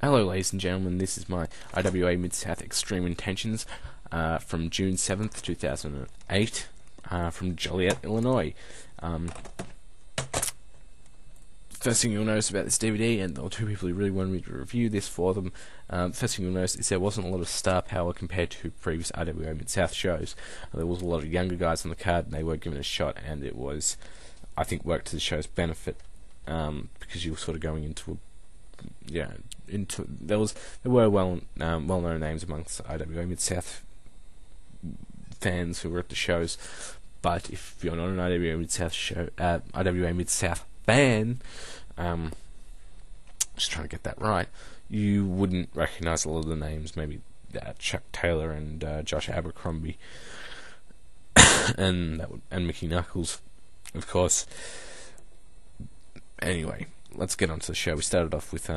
Hello ladies and gentlemen, this is my IWA-MS Extreme Intentions from June 7th, 2008 from Joliet, Illinois. First thing you'll notice about this DVD, and there were two people who really wanted me to review this for them, first thing you'll notice is there wasn't a lot of star power compared to previous IWA-MS shows. There was a lot of younger guys on the card and they were given a shot, and it was, I think, worked to the show's benefit because you were sort of going into there were well-known names amongst IWA-MS fans who were at the shows, but if you're not an IWA-MS fan, just trying to get that right, you wouldn't recognise a lot of the names. Maybe Chuck Taylor and Josh Abercrombie, and Mickey Knuckles, of course. Anyway, let's get on to the show. We started off with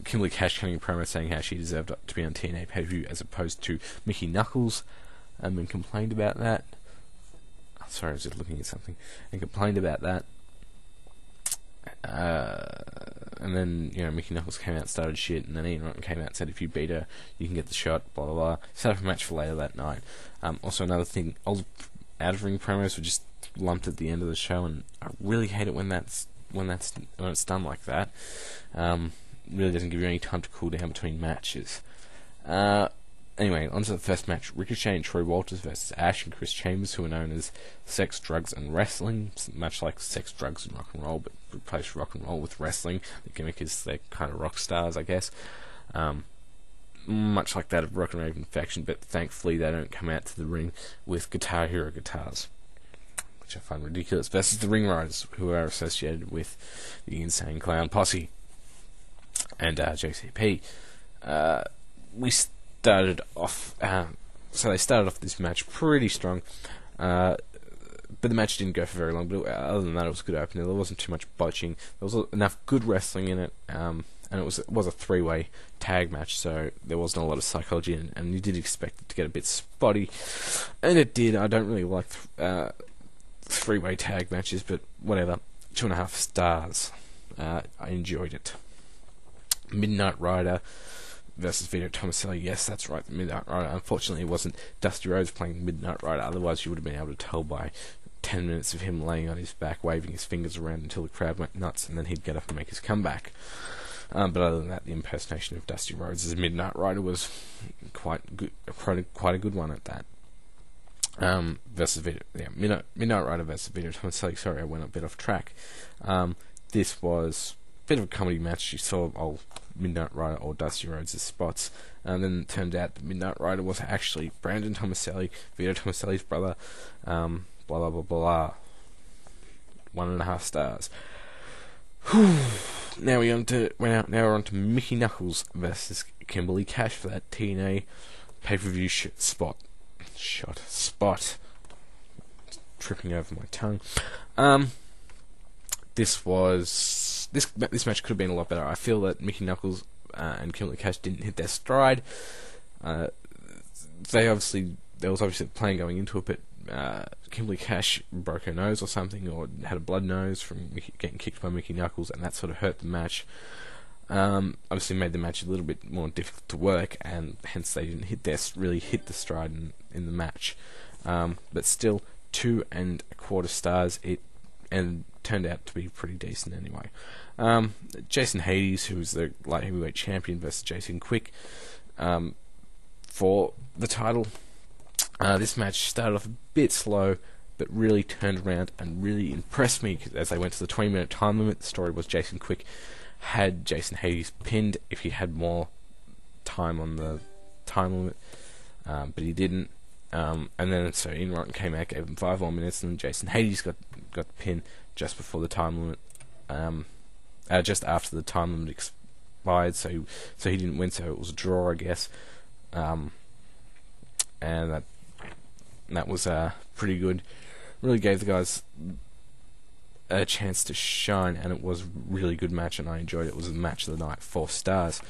Kimberly Kash cutting a promo saying how she deserved to be on TNA pay-per-view as opposed to Mickey Knuckles, and complained about that. Sorry, I was just looking at something. And complained about that. And then, Mickey Knuckles came out and started shit, and then Ian Rotten came out and said if you beat her, you can get the shot, blah blah blah. Set up a match for later that night. Also, another thing, all the out-of-ring promos were just lumped at the end of the show, and I really hate it when it's done like that. Really doesn't give you any time to cool down between matches. Anyway, on to the first match. Ricochet and Troy Walters versus Ash and Chris Chambers, who are known as Sex, Drugs and Wrestling. Much like Sex, Drugs and Rock and Roll, but replace rock and roll with wrestling. The gimmick is they're kind of rock stars, I guess. Much like that of Rock and Raven Faction, but thankfully they don't come out to the ring with Guitar Hero guitars, which I find ridiculous, versus the Ring Riders, who are associated with the Insane Clown Posse and JCP. We started off, so they started off this match pretty strong, but the match didn't go for very long. But other than that, it was a good opener. There wasn't too much botching. There was enough good wrestling in it, and it was a three-way tag match, so there wasn't a lot of psychology in it, and you did expect it to get a bit spotty, and it did. I don't really like three-way tag matches, but whatever. 2.5 stars. I enjoyed it. Midnight Rider versus Vito Thomaselli. Yes, that's right, the Midnight Rider. Unfortunately, it wasn't Dusty Rhodes playing Midnight Rider. Otherwise, you would have been able to tell by 10 minutes of him laying on his back, waving his fingers around until the crowd went nuts, and then he'd get up and make his comeback. But other than that, the impersonation of Dusty Rhodes as Midnight Rider was quite a good one at that. Versus Vito, Midnight Rider versus Vito Thomaselli. Sorry, I went a bit off track. This was a bit of a comedy match. You saw old Midnight Rider or Dusty Rhodes' spots, and then it turned out that Midnight Rider was actually Brandon Thomaselli, Vito Thomaselli's brother. Blah blah blah blah. 1.5 stars. Now we're on to Mickey Knuckles versus Kimberly Kash for that TNA pay-per-view spot. Tripping over my tongue. This match could have been a lot better. I feel that Mickey Knuckles and Kimberly Kash didn't hit their stride. There was obviously a plan going into it, but Kimberly Kash broke her nose or something, or had a blood nose from getting kicked by Mickey Knuckles, and that sort of hurt the match. Obviously made the match a little bit more difficult to work, and hence they didn't really hit the stride in the match. But still, 2.25 stars. And turned out to be pretty decent anyway. Jaysin Hades, who was the light heavyweight champion, versus Jaysin Quick for the title. This match started off a bit slow, but really turned around and really impressed me as they went to the 20-minute time limit. The story was Jaysin Quick had Jaysin Hades pinned if he had more time on the time limit, but he didn't. And then so Ian Rotten came out, gave him 5 more minutes, and then Jaysin Hades got the pin just before the time limit, just after the time limit expired. So he didn't win, so it was a draw, I guess. And that was pretty good. Really gave the guys a chance to shine, and it was a really good match, and I enjoyed it. It was the match of the night, 4 stars.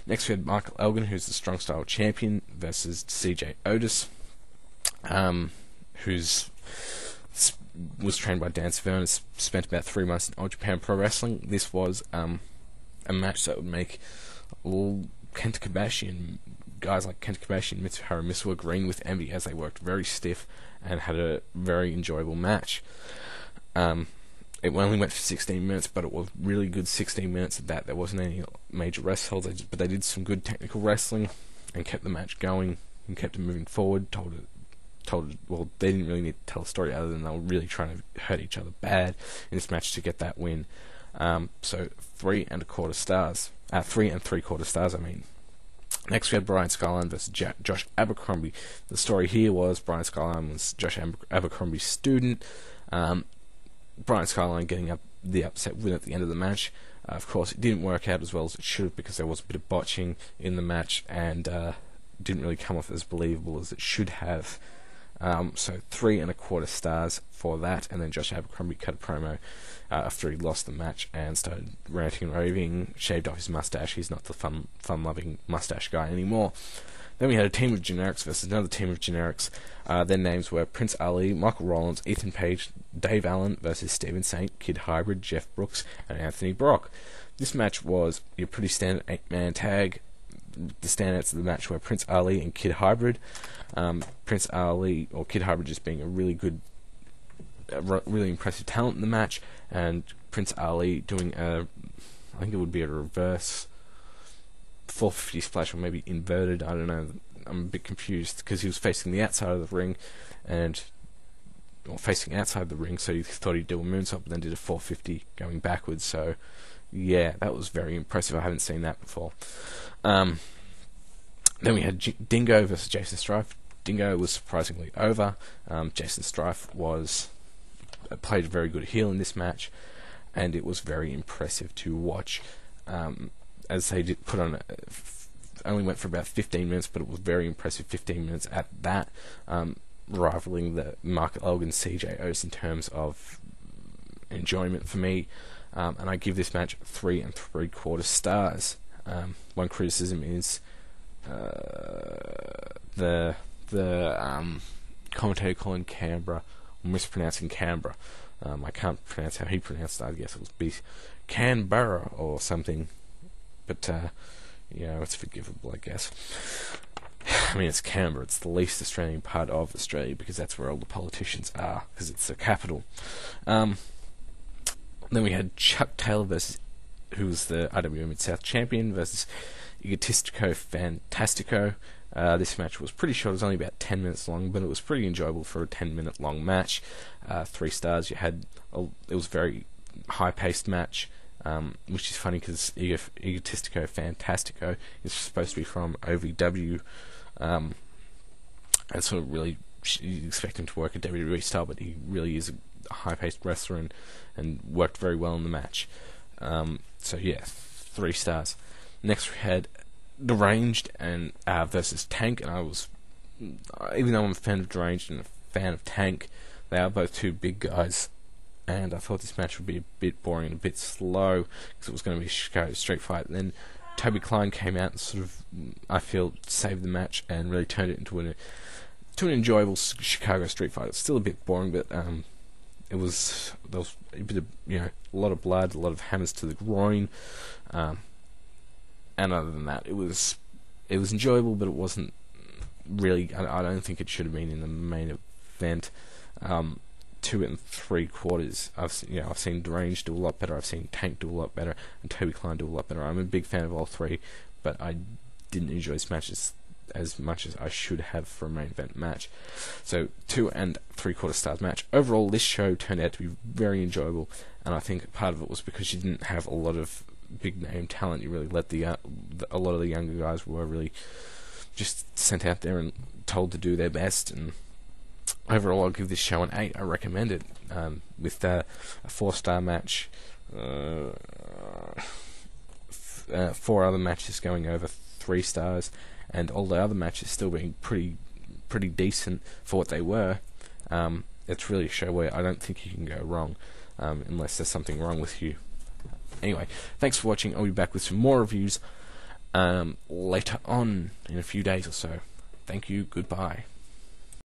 Next we had Michael Elgin, who's the Strong Style champion, versus CJ Otis, who's was trained by Dan Severn and spent about 3 months in All Japan Pro Wrestling. This was a a match that would make all Kenta Kobashi and guys like Kenta Kobashi and Mitsuharu Misawa green with envy, as they worked very stiff and had a very enjoyable match. It only went for 16 minutes, but it was really good 16 minutes at that. There wasn't any major rest holds, but they did some good technical wrestling and kept the match going and kept it moving forward. Well, they didn't really need to tell a story other than they were really trying to hurt each other bad in this match to get that win. So 3 3/4 stars. 3 3/4 stars, I mean. Next we had Brian Skyline versus Josh Abercrombie. The story here was Brian Skyline was Josh Abercrombie's student. Brian Skyline getting the upset win at the end of the match. Of course, it didn't work out as well as it should have, because there was a bit of botching in the match and didn't really come off as believable as it should have. So 3 1/4 stars for that, and then Josh Abercrombie cut a promo after he lost the match and started ranting and raving, shaved off his mustache. He's not the fun-loving mustache guy anymore. Then we had a team of generics versus another team of generics. Their names were Prince Ali, Michael Rollins, Ethan Page, Dave Allen versus Steven Saint, Kid Hybrid, Jeff Brooks, and Anthony Brock. This match was your pretty standard 8-man tag. The standouts of the match were Prince Ali and Kid Hybrid. Prince Ali, or Kid Hybrid, just being a really impressive talent in the match, and Prince Ali doing I think it would be a reverse 450 splash, or maybe inverted, I don't know, I'm a bit confused, because he was facing the outside of the ring, facing outside the ring, so he thought he'd do a moonsault, but then did a 450 going backwards. So yeah, that was very impressive. I haven't seen that before. Then we had Dingo versus Jaysin Strife. Dingo was surprisingly over. Jaysin Strife played a very good heel in this match, and it was very impressive to watch. As they did put on, only went for about 15 minutes, but it was very impressive 15 minutes at that, rivaling the Mark Elgin CJ Otis in terms of enjoyment for me. And I give this match 3 3/4 stars. One criticism is the commentator calling Canberra, or mispronouncing Canberra. I can't pronounce how he pronounced it. I guess it was Canberra or something. But, it's forgivable, I guess. I mean, it's Canberra. It's the least Australian part of Australia, because that's where all the politicians are, because it's the capital. Then we had Chuck Taylor who was the IWA Mid-South champion, versus Egotistico Fantastico. This match was pretty short. It was only about 10 minutes long, but it was pretty enjoyable for a 10-minute long match. 3 stars. It was a very high-paced match. Which is funny, because Egotistico Fantastico is supposed to be from OVW, and sort of really you expect him to work a WWE style, but he really is a high-paced wrestler and worked very well in the match. So yeah, 3 stars. Next we had Deranged and versus Tank, and even though I'm a fan of Deranged and a fan of Tank, they are both 2 big guys. And I thought this match would be a bit boring and a bit slow, because it was going to be a Chicago street fight. And then Toby Klein came out and sort of, I feel, saved the match and really turned it into an enjoyable Chicago street fight. It's still a bit boring, but there was a bit of, a lot of blood, a lot of hammers to the groin, and other than that, it was enjoyable, but it wasn't really. I don't think it should have been in the main event. 2 3/4. I've seen Deranged do a lot better. I've seen Tank do a lot better, and Toby Klein do a lot better. I'm a big fan of all 3, but I didn't enjoy this match as much as I should have for a main event match. So 2 3/4 stars match. Overall, this show turned out to be very enjoyable, and I think part of it was because you didn't have a lot of big name talent. You really let a lot of the younger guys were really just sent out there and told to do their best. And overall, I'll give this show an 8. I recommend it, with a 4-star match, 4 other matches going over 3 stars, and all the other matches still being pretty decent for what they were. It's really a show where I don't think you can go wrong, unless there's something wrong with you. Anyway, thanks for watching. I'll be back with some more reviews later on in a few days or so. Thank you. Goodbye.